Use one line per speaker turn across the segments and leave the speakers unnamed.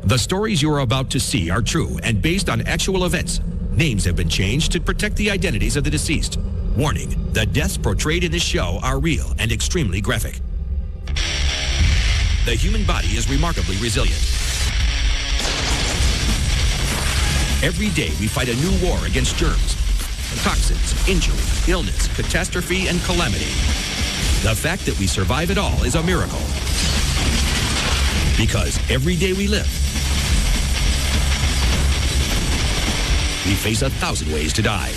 The stories you are about to see are true and based on actual events. Names have been changed to protect the identities of the deceased. Warning, the deaths portrayed in this show are real and extremely graphic. The human body is remarkably resilient. Every day we fight a new war against germs, toxins, injury, illness, catastrophe, and calamity. The fact that we survive it all is a miracle. Because every day we live, we face 1,000 ways to die.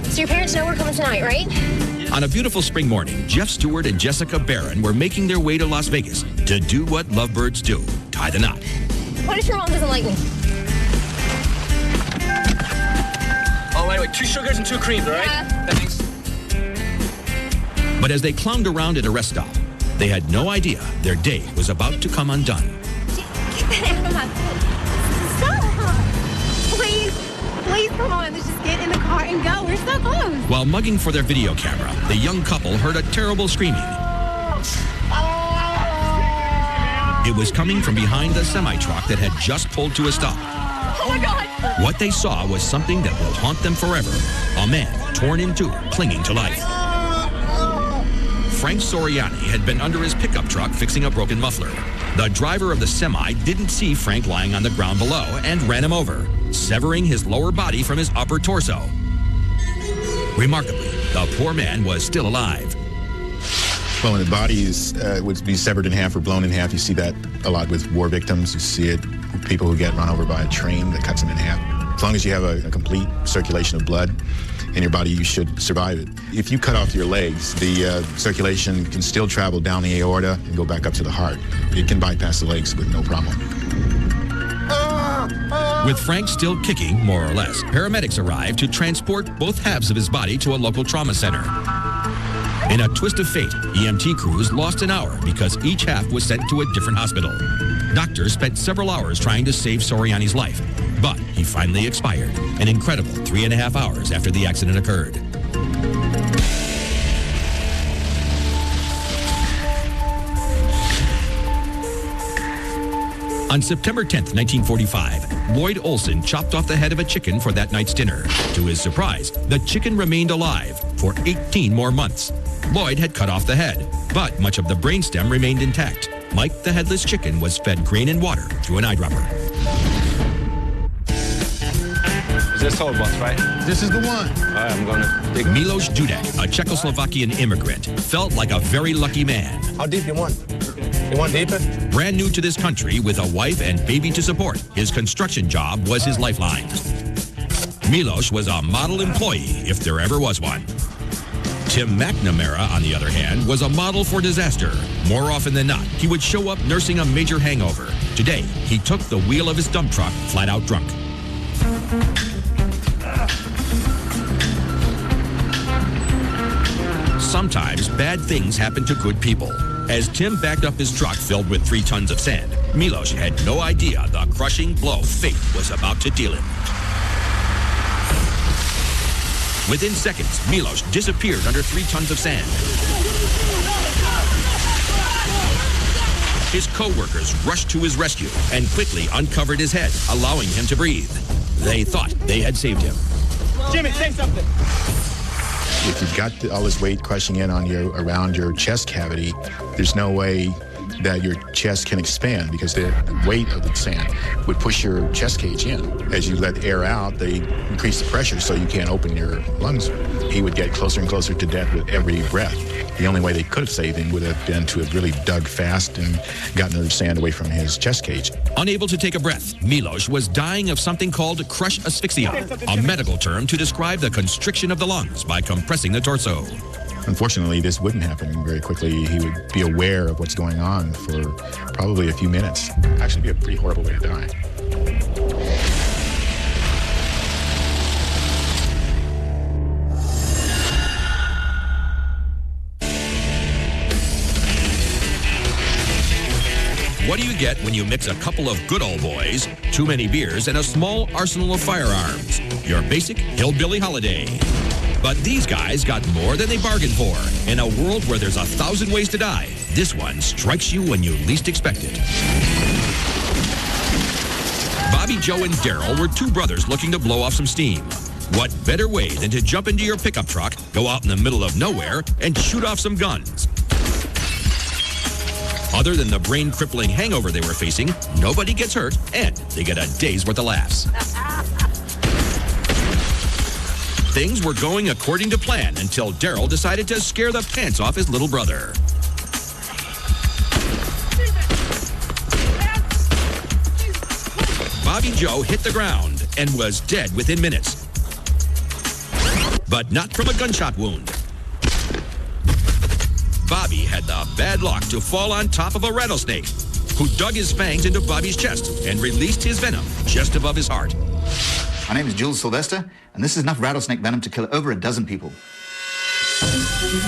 So your parents know we're coming tonight, right?
On a beautiful spring morning, Jeff Stewart and Jessica Barron were making their way to Las Vegas to do what lovebirds do, tie the knot.
What if your mom doesn't like me?
Oh, anyway, 2 sugars and 2 creams, all right?
Yeah.
Thanks.
But as they clowned around at a rest stop, they had no idea their day was about to come undone.
Get that out of my face. Stop! Please, come on. Let's just get in the car and go. We're so close.
While mugging for their video camera, the young couple heard a terrible screaming. It was coming from behind the semi-truck that had just pulled to a stop.
Oh, my God.
What they saw was something that will haunt them forever. A man torn in two, clinging to life. Frank Soriani had been under his pickup truck fixing a broken muffler. The driver of the semi didn't see Frank lying on the ground below and ran him over, severing his lower body from his upper torso. Remarkably, the poor man was still alive.
Well, when the body would be severed in half or blown in half, you see that a lot with war victims. You see it with people who get run over by a train that cuts them in half. As long as you have a complete circulation of blood in your body, you should survive it. If you cut off your legs, the circulation can still travel down the aorta and go back up to the heart. It can bypass the legs with no problem.
With Frank still kicking, more or less, paramedics arrived to transport both halves of his body to a local trauma center. In a twist of fate, EMT crews lost an hour because each half was sent to a different hospital. Doctors spent several hours trying to save Soriani's life, but he finally expired, an incredible 3.5 hours after the accident occurred. On September 10th, 1945, Lloyd Olson chopped off the head of a chicken for that night's dinner. To his surprise, the chicken remained alive for 18 more months. Lloyd had cut off the head, but much of the brainstem remained intact. Mike, the headless chicken, was fed grain and water through an eyedropper.
Is this all box, right?
This is the one.
All right, I'm gonna dig.
Milos Dudek, a Czechoslovakian immigrant, felt like a very lucky man.
How deep you want? You want deeper?
Brand new to this country with a wife and baby to support, his construction job was his lifeline. Milos was a model employee, if there ever was one. Tim McNamara, on the other hand, was a model for disaster. More often than not, he would show up nursing a major hangover. Today, he took the wheel of his dump truck flat out drunk. Sometimes bad things happen to good people. As Tim backed up his truck filled with 3 tons of sand, Milos had no idea the crushing blow fate was about to deal him. Within seconds, Milos disappeared under 3 tons of sand. His co-workers rushed to his rescue and quickly uncovered his head, allowing him to breathe. They thought they had saved him.
Jimmy, say something.
If you've got all this weight crushing in on you around your chest cavity, there's no way that your chest can expand because the weight of the sand would push your chest cage in. As you let air out, they increase the pressure so you can't open your lungs. He would get closer and closer to death with every breath. The only way they could have saved him would have been to have really dug fast and gotten the sand away from his chest cage.
Unable to take a breath, Milos was dying of something called crush asphyxia, a medical term to describe the constriction of the lungs by compressing the torso.
Unfortunately, this wouldn't happen very quickly. He would be aware of what's going on for probably a few minutes. Actually, be a pretty horrible way to die.
What do you get when you mix a couple of good old boys, too many beers, and a small arsenal of firearms? Your basic hillbilly holiday. But these guys got more than they bargained for. In a world where there's 1,000 ways to die, this one strikes you when you least expect it. Bobby, Joe, and Daryl were two brothers looking to blow off some steam. What better way than to jump into your pickup truck, go out in the middle of nowhere, and shoot off some guns? Other than the brain-crippling hangover they were facing, nobody gets hurt, and they get a day's worth of laughs. Things were going according to plan until Daryl decided to scare the pants off his little brother. Bobby Joe hit the ground and was dead within minutes. But not from a gunshot wound. Bobby had the bad luck to fall on top of a rattlesnake, who dug his fangs into Bobby's chest and released his venom just above his heart.
My name is Jules Sylvester, and this is enough rattlesnake venom to kill over a dozen people.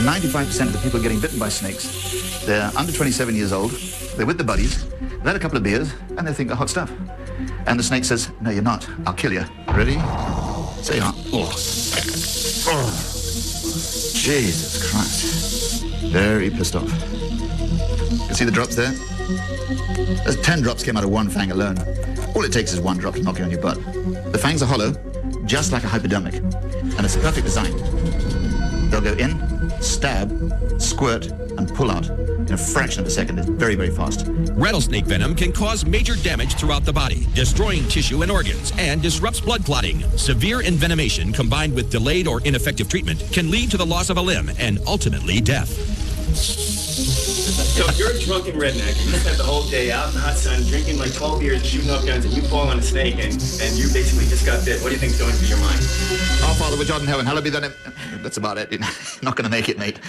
95% of the people getting bitten by snakes, they're under 27 years old, they're with their buddies, they've had a couple of beers, and they think they're hot stuff. And the snake says, "No, you're not. I'll kill you. Ready? Say on." Oh. Jesus Christ. Very pissed off. You see the drops there? There's 10 drops came out of one fang alone. All it takes is one drop to knock you on your butt. The fangs are hollow, just like a hypodermic, and it's a perfect design. They'll go in, stab, squirt, and pull out in a fraction of a second. It's very, very fast.
Rattlesnake venom can cause major damage throughout the body, destroying tissue and organs, and disrupts blood clotting. Severe envenomation combined with delayed or ineffective treatment can lead to the loss of a limb and ultimately death.
So if you're a drunken redneck, you spent the whole day out in the hot sun, drinking like 12 beers, shooting up guns, and you fall on a snake, and you basically just got bit. What do you think's going through your mind?
Our Father which art in heaven, hallowed be thy name. That's about it. You're not going to make it, mate.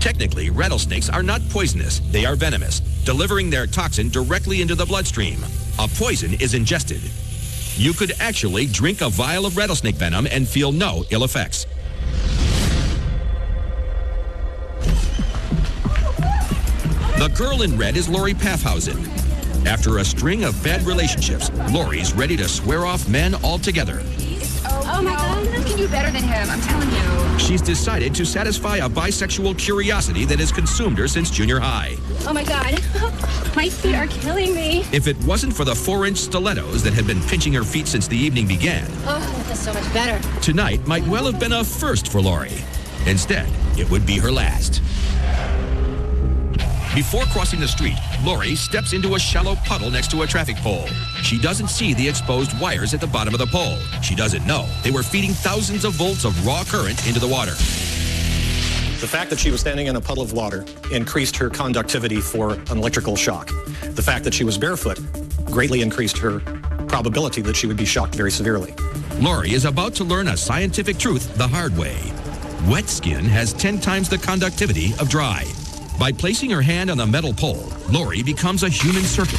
Technically, rattlesnakes are not poisonous. They are venomous, delivering their toxin directly into the bloodstream. A poison is ingested. You could actually drink a vial of rattlesnake venom and feel no ill effects. The girl in red is Lori Paffhausen. After a string of bad relationships, Lori's ready to swear off men altogether.
Oh my God, I can do better than him, I'm telling you.
She's decided to satisfy a bisexual curiosity that has consumed her since junior high.
Oh my God, my feet are killing me.
If it wasn't for the 4-inch stilettos that had been pinching her feet since the evening began,
Oh, that feels so much better.
tonight might well have been a first for Lori. Instead, it would be her last. Before crossing the street, Lori steps into a shallow puddle next to a traffic pole. She doesn't see the exposed wires at the bottom of the pole. She doesn't know they were feeding thousands of volts of raw current into the water.
The fact that she was standing in a puddle of water increased her conductivity for an electrical shock. The fact that she was barefoot greatly increased her probability that she would be shocked very severely.
Lori is about to learn a scientific truth the hard way. Wet skin has 10 times the conductivity of dry. By placing her hand on the metal pole, Lori becomes a human circuit.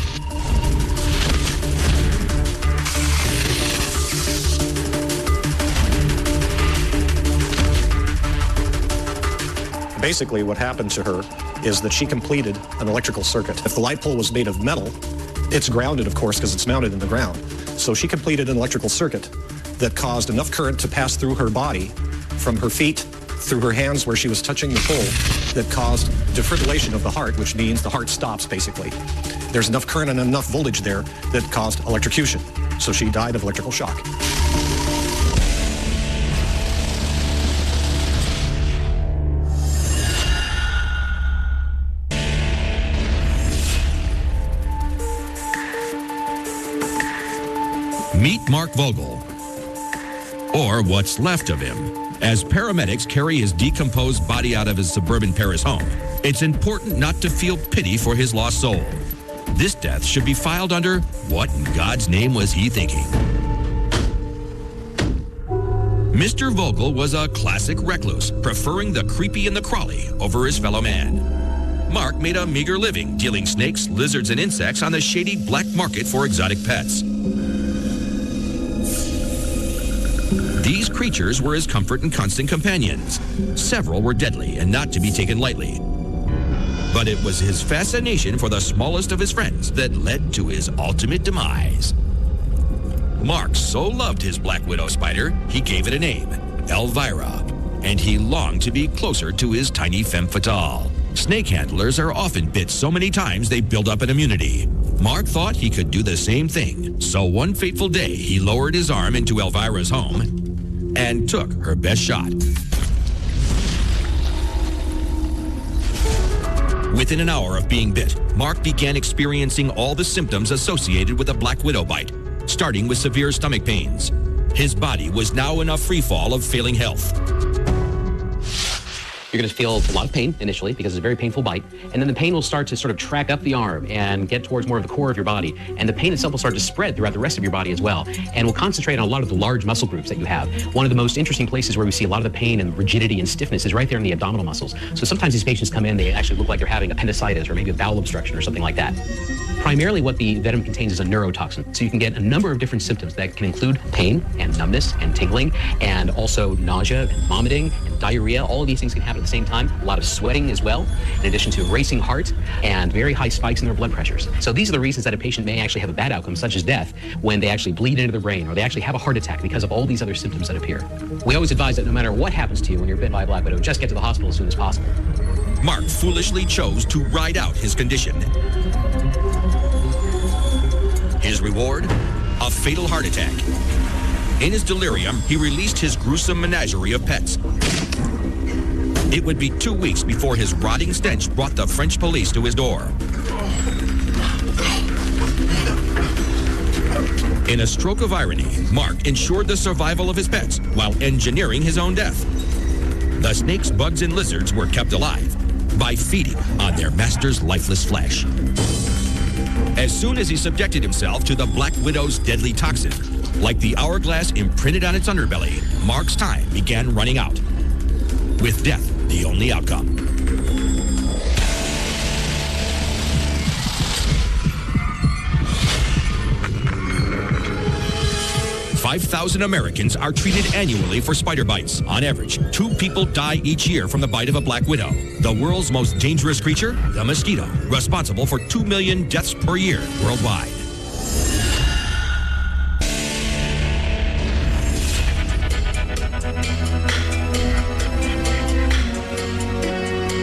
Basically, what happened to her is that she completed an electrical circuit. If the light pole was made of metal, it's grounded, of course, because it's mounted in the ground. So she completed an electrical circuit that caused enough current to pass through her body, from her feet, through her hands where she was touching the pole, that caused defibrillation of the heart, which means the heart stops, basically. There's enough current and enough voltage there that caused electrocution. So she died of electrical shock.
Meet Mark Vogel, or what's left of him. As paramedics carry his decomposed body out of his suburban Paris home, it's important not to feel pity for his lost soul. This death should be filed under what in God's name was he thinking? Mr. Vogel was a classic recluse, preferring the creepy and the crawly over his fellow man. Mark made a meager living dealing snakes, lizards, and insects on the shady black market for exotic pets. These creatures were his comfort and constant companions. Several were deadly and not to be taken lightly. But it was his fascination for the smallest of his friends that led to his ultimate demise. Mark so loved his Black Widow spider, he gave it a name, Elvira, and he longed to be closer to his tiny femme fatale. Snake handlers are often bit so many times they build up an immunity. Mark thought he could do the same thing, so one fateful day he lowered his arm into Elvira's home and took her best shot. Within an hour of being bit, Mark began experiencing all the symptoms associated with a Black Widow bite, starting with severe stomach pains. His body was now in a free fall of failing health.
You're going to feel a lot of pain initially because it's a very painful bite, and then the pain will start to sort of track up the arm and get towards more of the core of your body, and the pain itself will start to spread throughout the rest of your body as well, and will concentrate on a lot of the large muscle groups that you have. One of the most interesting places where we see a lot of the pain and rigidity and stiffness is right there in the abdominal muscles. So sometimes these patients come in, they actually look like they're having appendicitis or maybe a bowel obstruction or something like that. Primarily what the venom contains is a neurotoxin. So you can get a number of different symptoms that can include pain and numbness and tingling and also nausea and vomiting and diarrhea. All of these things can happen at the same time. A lot of sweating as well, in addition to a racing heart and very high spikes in their blood pressures. So these are the reasons that a patient may actually have a bad outcome, such as death, when they actually bleed into their brain or they actually have a heart attack because of all these other symptoms that appear. We always advise that no matter what happens to you when you're bit by a Black Widow, just get to the hospital as soon as possible.
Mark foolishly chose to ride out his condition. His reward? A fatal heart attack. In his delirium, he released his gruesome menagerie of pets. It would be 2 weeks before his rotting stench brought the French police to his door. In a stroke of irony, Mark ensured the survival of his pets while engineering his own death. The snakes, bugs, and lizards were kept alive by feeding on their master's lifeless flesh. As soon as he subjected himself to the Black Widow's deadly toxin, like the hourglass imprinted on its underbelly, Mark's time began running out, with death the only outcome. $5,000 Americans are treated annually for spider bites. On average, 2 people die each year from the bite of a Black Widow. The world's most dangerous creature, the mosquito, responsible for 2 million deaths per year worldwide.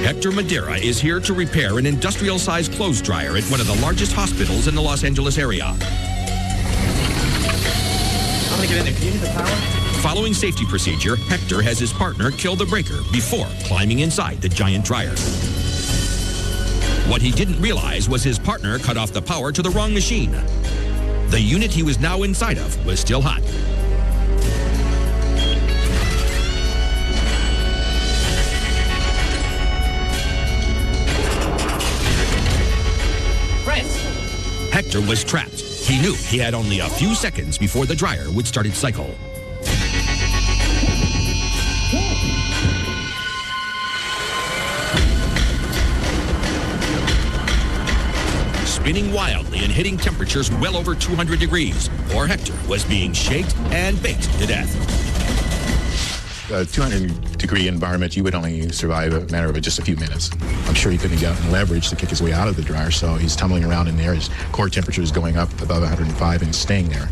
Hector Madera is here to repair an industrial-sized clothes dryer at one of the largest hospitals in the Los Angeles area.
I'm gonna get in there. Can you hit the power?
Following safety procedure, Hector has his partner kill the breaker before climbing inside the giant dryer. What he didn't realize was his partner cut off the power to the wrong machine. The unit he was now inside of was still hot. Hector was trapped. He knew he had only a few seconds before the dryer would start its cycle. Spinning wildly and hitting temperatures well over 200 degrees, poor Hector was being shaked and baked to death.
A 200-degree environment, you would only survive a matter of just a few minutes. I'm sure he couldn't have gotten leverage to kick his way out of the dryer, so he's tumbling around in there. His core temperature is going up above 105 and staying there.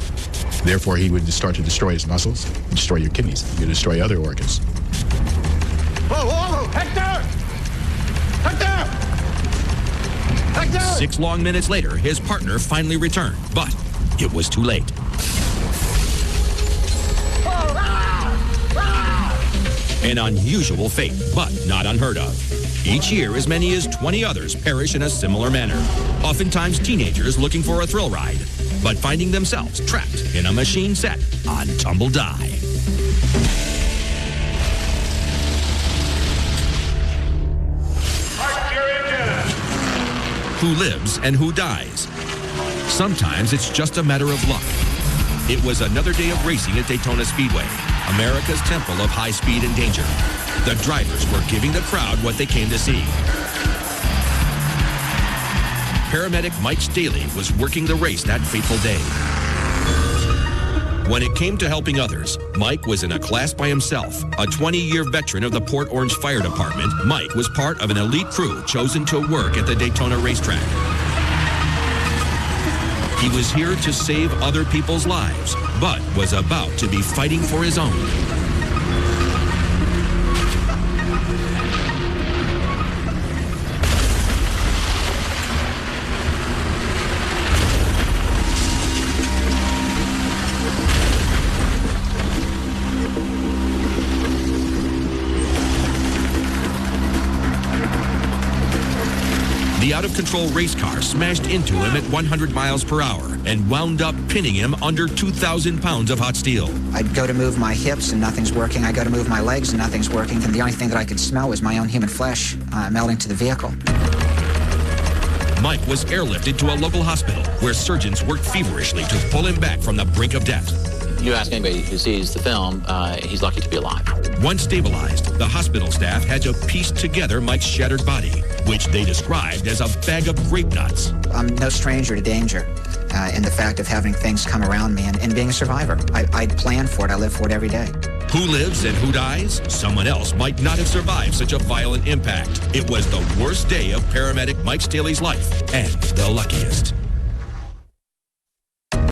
Therefore, he would start to destroy his muscles, destroy your kidneys, you destroy other organs.
Whoa, whoa, whoa! Hector! Hector! Hector!
6 long minutes later, his partner finally returned, but it was too late. An unusual fate, but not unheard of. Each year, as many as 20 others perish in a similar manner. Oftentimes teenagers looking for a thrill ride, but finding themselves trapped in a machine set on Tumble Die. Who lives and who dies? Sometimes it's just a matter of luck. It was another day of racing at Daytona Speedway, America's temple of high speed and danger. The drivers were giving the crowd what they came to see. Paramedic Mike Staley was working the race that fateful day. When it came to helping others, Mike was in a class by himself. A 20-year veteran of the Port Orange Fire Department, Mike was part of an elite crew chosen to work at the Daytona racetrack. He was here to save other people's lives, but was about to be fighting for his own. The out-of-control race car smashed into him at 100 miles per hour and wound up pinning him under 2,000 pounds of hot steel.
I'd go to move my hips and nothing's working. I go to move my legs and nothing's working. And the only thing that I could smell was my own human flesh melting to the vehicle.
Mike was airlifted to a local hospital where surgeons worked feverishly to pull him back from the brink of death.
You ask anybody who sees the film, he's lucky to be alive.
Once stabilized, the hospital staff had to piece together Mike's shattered body, which they described as a bag of grape nuts.
I'm no stranger to danger in the fact of having things come around me and being a survivor. I plan for it. I live for it every day.
Who lives and who dies? Someone else might not have survived such a violent impact. It was the worst day of paramedic Mike Staley's life, and the luckiest.